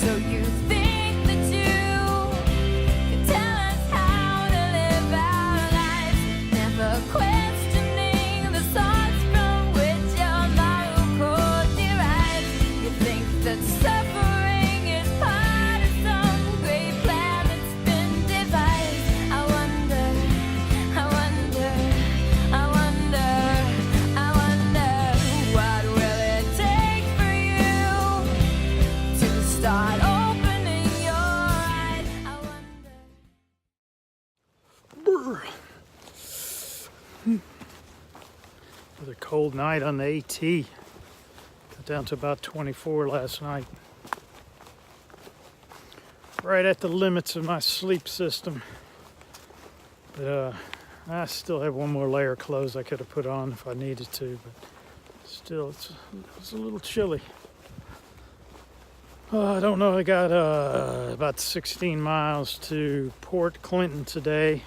So you think that you can tell us how to live our lives, never questioning the source from which your moral code derives. You think that suffering is part of some great plan that's been devised. I wonder, what will it take for you to start opening your eyes? I wonder. Another cold night on the AT. Got down to about 24 last night. Right at the limits of my sleep system. But I still have one more layer of clothes I could have put on if I needed to, but still it's a little chilly. I don't know, I got about 16 miles to Port Clinton today,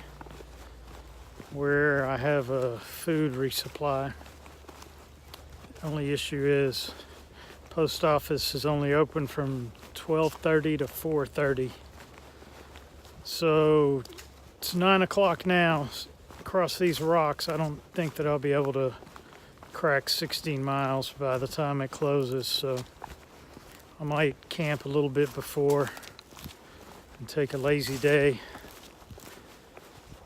where I have a food resupply. Only issue is post office is only open from 12:30 to 4:30. So it's 9 o'clock now. Across these rocks, I don't think that I'll be able to crack 16 miles by the time it closes. So I might camp a little bit before and take a lazy day.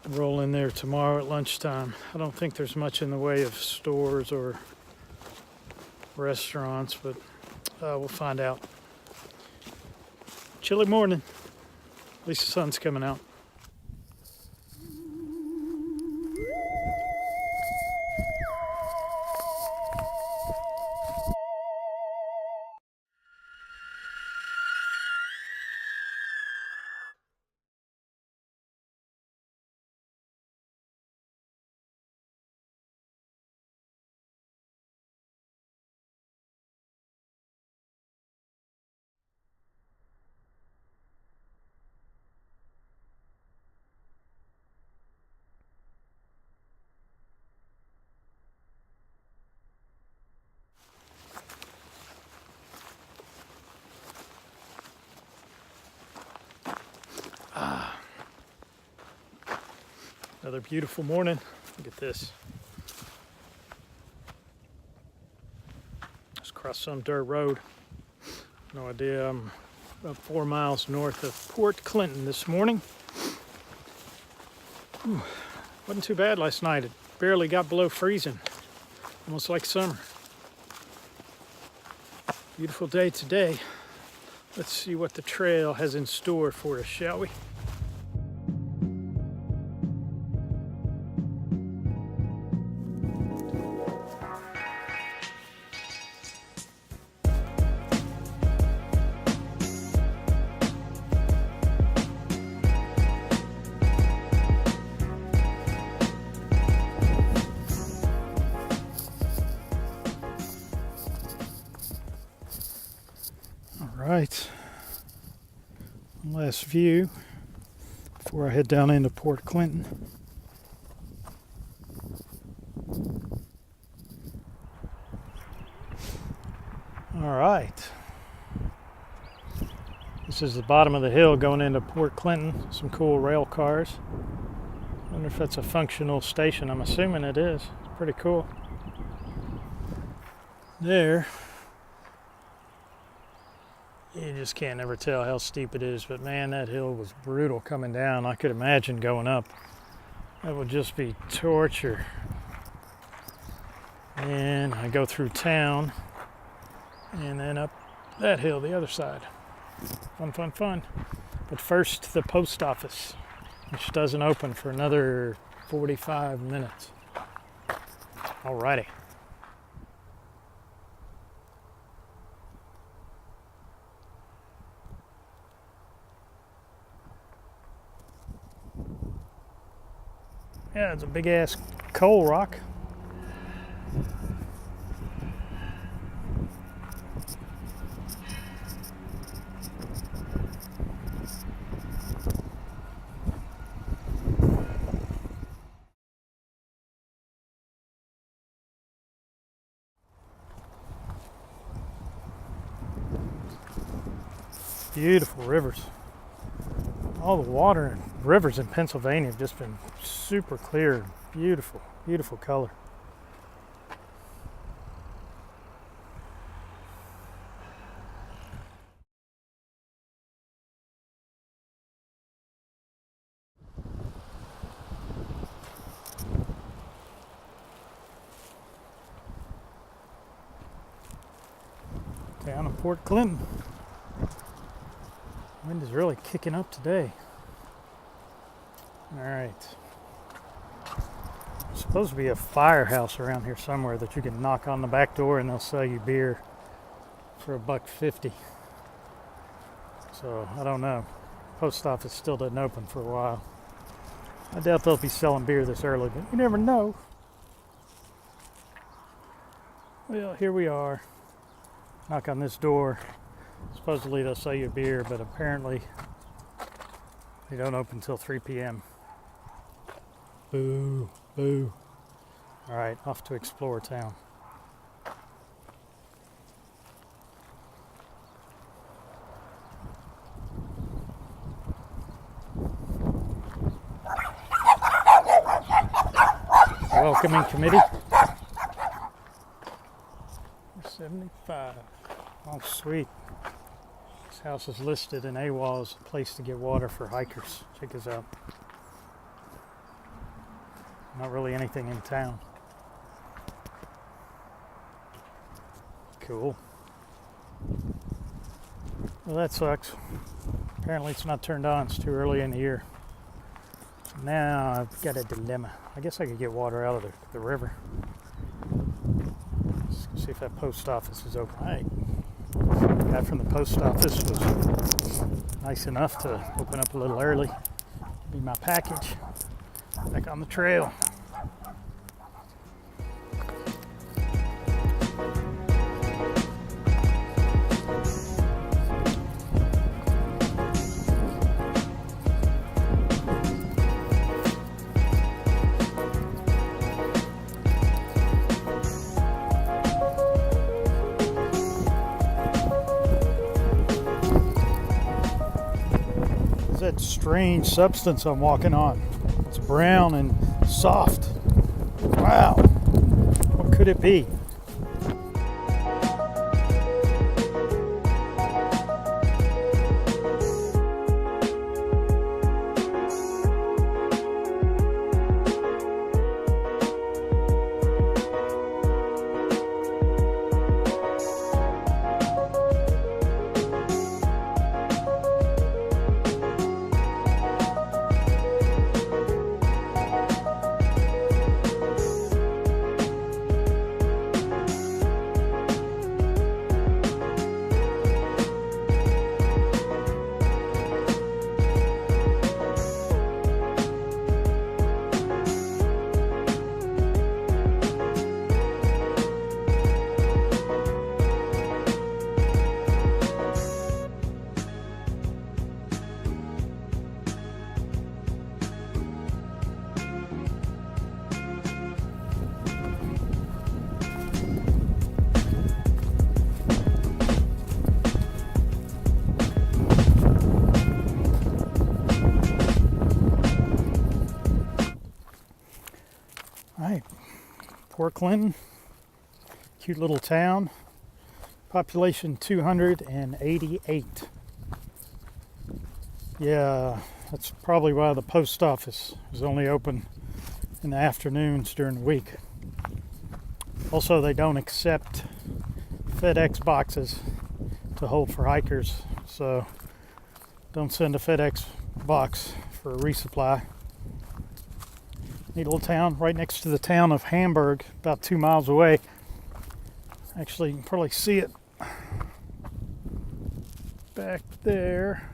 Roll in there tomorrow at lunchtime. I don't think there's much in the way of stores or restaurants, but we'll find out. Chilly morning. At least the sun's coming out. Another beautiful morning. Look at this. Just crossed some dirt road. No idea. I'm about 4 miles north of Port Clinton this morning. Wasn't too bad last night. It barely got below freezing. Almost like summer. Beautiful day today. Let's see what the trail has in store for us, shall we? Right, one last view before I head down into Port Clinton. All right, this is the bottom of the hill going into Port Clinton. Some cool rail cars. I wonder if that's a functional station. I'm assuming it is. It's pretty cool. There. You just can't never tell how steep it is, but man, that hill was brutal coming down. I could imagine going up. That would just be torture. And I go through town and then up that hill, the other side. Fun, fun, fun. But first, the post office, which doesn't open for another 45 minutes. Alrighty. Yeah, it's a big ass coal rock. Beautiful rivers. All the water and rivers in Pennsylvania have just been super clear. Beautiful, beautiful color. Down in Port Clinton. Wind is really kicking up today. All right. There's supposed to be a firehouse around here somewhere that you can knock on the back door and they'll sell you beer for $1.50. So I don't know. Post office still doesn't open for a while. I doubt they'll be selling beer this early, but you never know. Well, here we are. Knock on this door. Supposedly they'll sell you beer, but apparently they don't open until 3 p.m. Boo, boo. All right, off to explore town. Welcoming committee. 75. Oh, sweet. This house is listed in AWOL as a place to get water for hikers. Check this out. Not really anything in town. Cool. Well, that sucks. Apparently it's not turned on. It's too early in the year. Now I've got a dilemma. I guess I could get water out of the river. Let's see if that post office is open. Hey, the guy from the post office was nice enough to open up a little early. Give me my package. Back on the trail. That strange substance I'm walking on. It's brown and soft. Wow. What could it be? Alright, Port Clinton, cute little town, population 288. Yeah, that's probably why the post office is only open in the afternoons during the week. Also, they don't accept FedEx boxes to hold for hikers, so don't send a FedEx box for a resupply. Neat little town right next to the town of Hamburg, about 2 miles away. Actually, you can probably see it back there.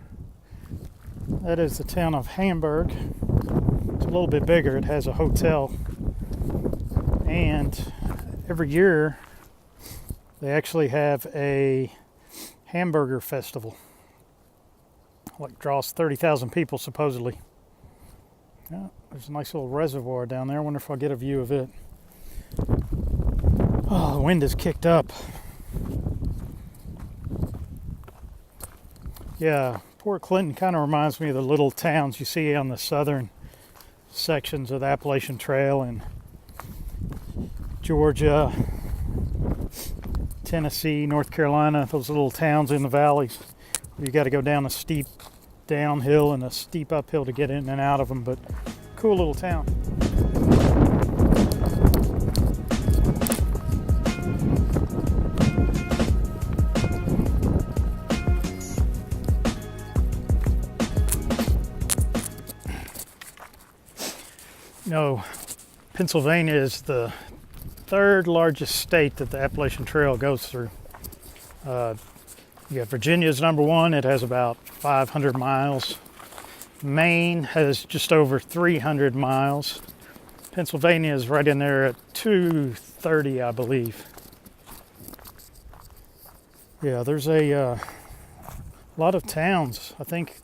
That is the town of Hamburg. It's a little bit bigger. It has a hotel. And every year, they actually have a hamburger festival. Like draws 30,000 people supposedly. Yeah, there's a nice little reservoir down there. I wonder if I'll get a view of it. Oh, the wind is kicked up. Yeah, Port Clinton kind of reminds me of the little towns you see on the southern sections of the Appalachian Trail in Georgia, Tennessee, North Carolina, those little towns in the valleys. You got to go down a steep downhill and a steep uphill to get in and out of them, but cool little town. No, Pennsylvania is the third largest state that the Appalachian Trail goes through. You got Virginia's number one. It has about 500 miles. Maine has just over 300 miles. Pennsylvania is right in there at 230, I believe. Yeah, there's a lot of towns. I think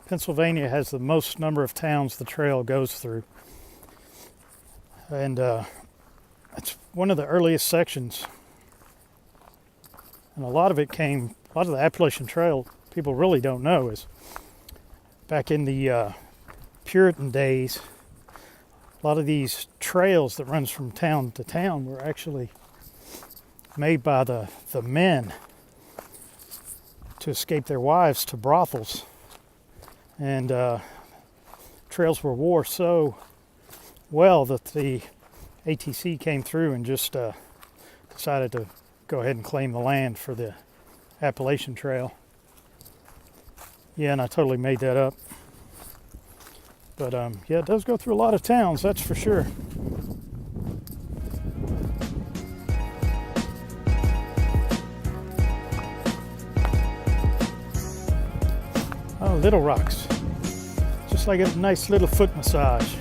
Pennsylvania has the most number of towns the trail goes through. And it's one of the earliest sections. And a lot of the Appalachian Trail, people really don't know, is back in the Puritan days, a lot of these trails that runs from town to town were actually made by the men to escape their wives to brothels. And trails were wore so well that the ATC came through and just decided to go ahead and claim the land for the Appalachian Trail. Yeah, and I totally made that up. But yeah, it does go through a lot of towns, that's for sure. Oh, Little Rocks. Just like a nice little foot massage.